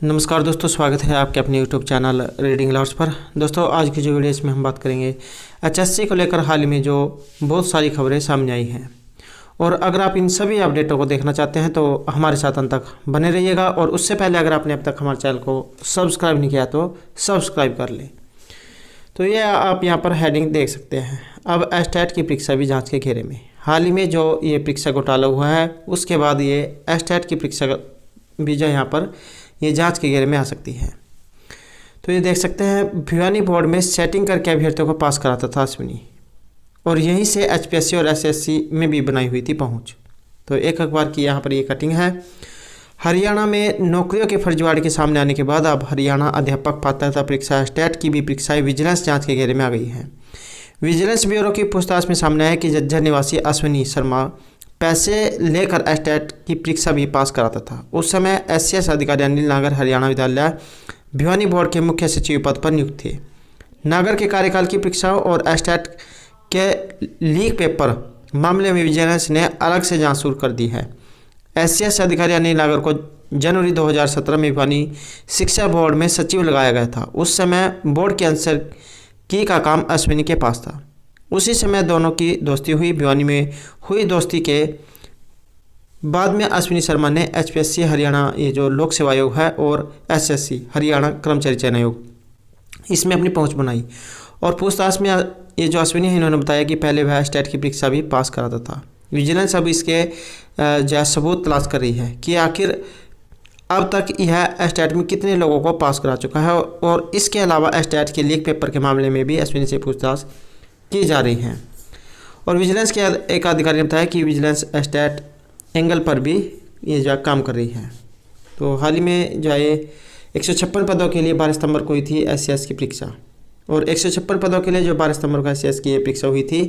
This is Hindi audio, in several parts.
नमस्कार दोस्तों, स्वागत है आपके अपने यूट्यूब चैनल रीडिंग अलर्ट्स पर। दोस्तों, आज की जो वीडियो इसमें हम बात करेंगे एचएससी को लेकर हाल ही में जो बहुत सारी खबरें सामने आई हैं, और अगर आप इन सभी अपडेटों को देखना चाहते हैं तो हमारे साथ अंत तक बने रहिएगा। और उससे पहले अगर आपने अब तक हमारे चैनल को सब्सक्राइब नहीं किया तो सब्सक्राइब कर लें। तो ये आप यहाँ पर हेडिंग देख सकते हैं। अब एस्टेट की परीक्षा भी जाँच के घेरे में। हाल ही में जो ये परीक्षा घोटाला हुआ है उसके बाद ये एस्टेट की परीक्षा भी जो यहाँ पर ये जांच के घेरे में आ सकती है। तो ये देख सकते हैं, भिवानी बोर्ड में सेटिंग करके अभ्यर्थियों को पास कराता था अश्विनी, और यहीं से एचपीएससी और एसएससी में भी बनाई हुई थी पहुंच। तो एक अखबार की यहाँ पर ये कटिंग है। हरियाणा में नौकरियों के फर्जीवाड़े के सामने आने के बाद अब हरियाणा अध्यापक पात्रता परीक्षा एस्टेट की भी परीक्षाएं विजिलेंस जाँच के घेरे में आ गई हैं। विजिलेंस ब्यूरो की पूछताछ में सामने आया कि झज्जर निवासी अश्विनी शर्मा पैसे लेकर एस्टेट की परीक्षा भी पास कराता था। उस समय एससीएस अधिकारी अनिल नागर हरियाणा विद्यालय भिवानी बोर्ड के मुख्य सचिव पद पर नियुक्त थे। नागर के कार्यकाल की परीक्षाओं और एस्टेट के लीक पेपर मामले में विजिलेंस ने अलग से जांच शुरू कर दी है। एससीएस अधिकारी अनिल नागर को जनवरी 2017 में भिवानी शिक्षा बोर्ड में सचिव लगाया गया था। उस समय बोर्ड के आंसर की का काम अश्विनी के पास था। उसी समय दोनों की दोस्ती हुई। भिवानी में हुई दोस्ती के बाद में अश्विनी शर्मा ने एचपीएससी हरियाणा, ये जो लोक सेवा आयोग है, और एसएससी हरियाणा कर्मचारी चयन आयोग, इसमें अपनी पहुंच बनाई। और पूछताछ में ये जो अश्विनी है, इन्होंने बताया कि पहले वह एस्टेट की परीक्षा भी पास कराता था। विजिलेंस अब इसके जो सबूत तलाश कर रही है कि आखिर अब तक यह एस्टेट में कितने लोगों को पास करा चुका है। और इसके अलावा एस्टेट के लीक पेपर के मामले में भी अश्विनी से पूछताछ की जा रही हैं। और विजिलेंस के एक अधिकारी ने बताया कि विजिलेंस एस्टेट एंगल पर भी ये जो काम कर रही है। तो हाल ही में जो है 156 पदों के लिए 12 सितंबर को हुई थी एससीएस की परीक्षा, और 156 पदों के लिए जो 12 सितंबर को एससीएस की ये परीक्षा हुई थी,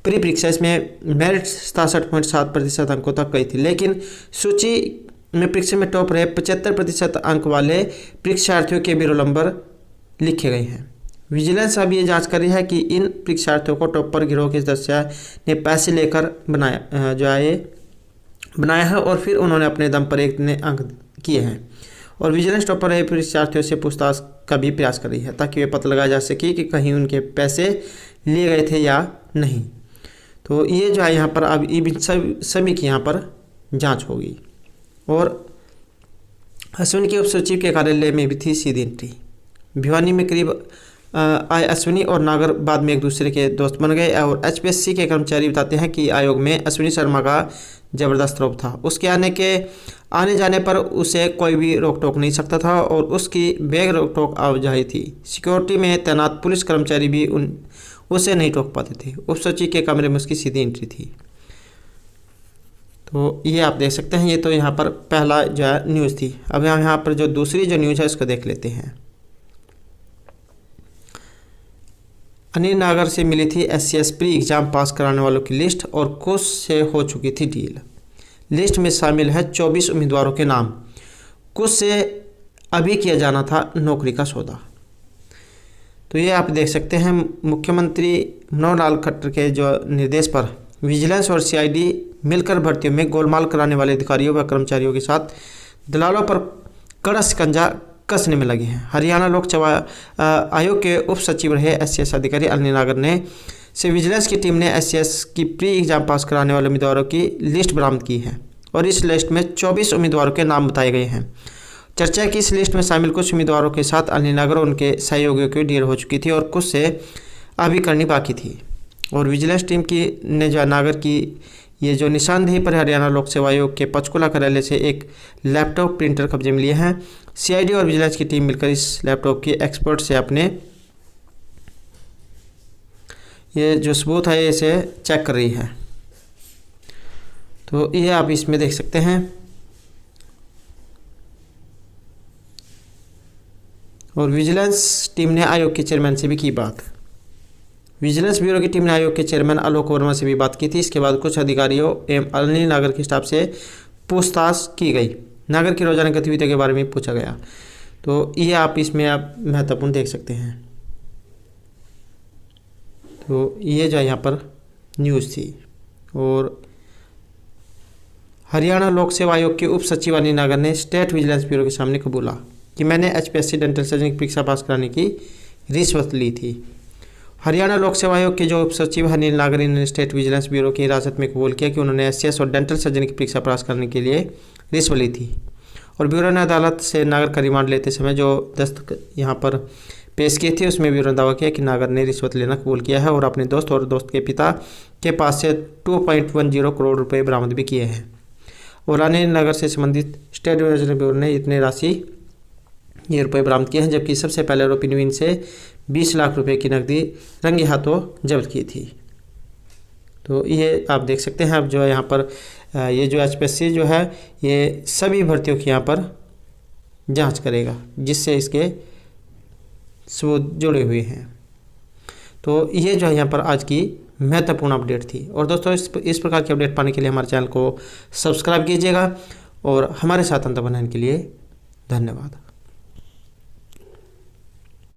प्री परीक्षा, इसमें मेरिट 67.7% अंकों तक गई थी। लेकिन सूची में परीक्षा में टॉप रहे 75% अंक वाले परीक्षार्थियों के भी रोल नंबर लिखे गए हैं। विजिलेंस अब ये जांच कर रही है कि इन परीक्षार्थियों को टॉपर गिरोह के सदस्य ने पैसे लेकर बनाया है, और फिर उन्होंने अपने दम पर इतने अंक किए हैं। और विजिलेंस टॉपर रहे परीक्षार्थियों से पूछताछ का भी प्रयास कर रही है ताकि वे पता लगाया जा सके कि कहीं उनके पैसे लिए गए थे या नहीं। तो ये जो है यहाँ पर अब इन सभी की यहाँ पर जाँच होगी। और अश्विनी के उप सचिव के कार्यालय में भी थी सीधी एंट्री। भिवानी में करीब आए अश्विनी और नागर बाद में एक दूसरे के दोस्त बन गए। और एचपीएससी के कर्मचारी बताते हैं कि आयोग में अश्विनी शर्मा का जबरदस्त रौब था। उसके आने जाने पर उसे कोई भी रोक टोक नहीं सकता था, और उसकी बेग रोक टोक आवाजाही थी। सिक्योरिटी में तैनात पुलिस कर्मचारी भी उसे नहीं टोक पाते थे। उप सचिव के कमरे में उसकी सीधी एंट्री थी। तो ये आप देख सकते हैं। ये तो यहाँ पर पहला जो है न्यूज़ थी। अब यहाँ पर जो दूसरी जो न्यूज़ है उसको देख लेते हैं। अनिल नागर से मिली थी एससीएस प्री एग्जाम पास कराने वालों की लिस्ट, और कुछ से हो चुकी थी डील। लिस्ट में शामिल है 24 उम्मीदवारों के नाम। कुछ से अभी किया जाना था नौकरी का सौदा। तो ये आप देख सकते हैं, मुख्यमंत्री मनोहर लाल खट्टर के जो निर्देश पर विजिलेंस और सीआईडी मिलकर भर्तियों में गोलमाल कराने वाले अधिकारियों व कर्मचारियों के साथ दलालों पर कड़ा शिकंजा कसने में लगे हैं। हरियाणा लोक सेवा आयोग के उप सचिव रहे एससीएस अधिकारी अनिल नागर ने से विजिलेंस की टीम ने एससीएस की प्री एग्जाम पास कराने वाले उम्मीदवारों की लिस्ट बरामद की है, और इस लिस्ट में 24 उम्मीदवारों के नाम बताए गए हैं। चर्चा है कि इस लिस्ट में शामिल कुछ उम्मीदवारों के साथ अनिल नागर और उनके सहयोगियों की डील हो चुकी थी, और कुछ से अभी करनी बाकी थी। और विजिलेंस टीम की ने जो नागर की ये जो निशानदेही पर हरियाणा लोक सेवा आयोग के पंचकुला कार्यालय से एक लैपटॉप प्रिंटर कब्जे में लिए हैं। सीआईडी और विजिलेंस की टीम मिलकर इस लैपटॉप की एक्सपर्ट से अपने ये जो सबूत है इसे चेक कर रही है। तो ये आप इसमें देख सकते हैं। और विजिलेंस टीम ने आयोग के चेयरमैन से भी की बात। विजिलेंस ब्यूरो की टीम ने आयोग के चेयरमैन आलोक वर्मा से भी बात की थी। इसके बाद कुछ अधिकारियों एवं अनिल नागर के स्टाफ से पूछताछ की गई। नागर की रोजाना गतिविधियों के बारे में पूछा गया। तो ये आप इसमें आप महत्वपूर्ण देख सकते हैं। तो ये जो यहाँ पर न्यूज़ थी। और हरियाणा लोक सेवा आयोग के उप सचिव अनिल नागर ने स्टेट विजिलेंस ब्यूरो के सामने कबूला कि मैंने HPSC डेंटल सर्जन की परीक्षा पास कराने की रिश्वत ली थी। हरियाणा लोक सेवा आयोग के जो उप सचिव अनिल नागरी ने स्टेट विजिलेंस ब्यूरो की हिरासत में कबूल किया कि उन्होंने SCS और डेंटल सर्जन की परीक्षा पास करने के लिए रिश्वत ली थी। और ब्यूरो ने अदालत से नागर का रिमांड लेते समय जो दस्तखत यहाँ पर पेश किए थे उसमें ब्यूरो ने दावा किया कि नागर ने रिश्वत लेना कबूल किया है और अपने दोस्त और दोस्त के पिता के पास से 2.10 करोड़ रुपए बरामद भी किए हैं। और अनिल नगर से संबंधित स्टेट विजिलेंस ब्यूरो ने इतने राशि ये रुपये बरामद किए हैं, जबकि सबसे पहले आरोपी नवीन से 20 लाख रुपए की नकदी रंगे हाथों जब्त की थी। तो ये आप देख सकते हैं। अब जो है यहाँ पर ये जो HPSC जो है ये सभी भर्तियों की यहाँ पर जांच करेगा जिससे इसके सबूत जुड़े हुए हैं। तो ये जो है यहाँ पर आज की महत्वपूर्ण अपडेट थी। और दोस्तों इस प्रकार की अपडेट पाने के लिए हमारे चैनल को सब्सक्राइब कीजिएगा और हमारे साथ अंत बनाने के लिए धन्यवाद।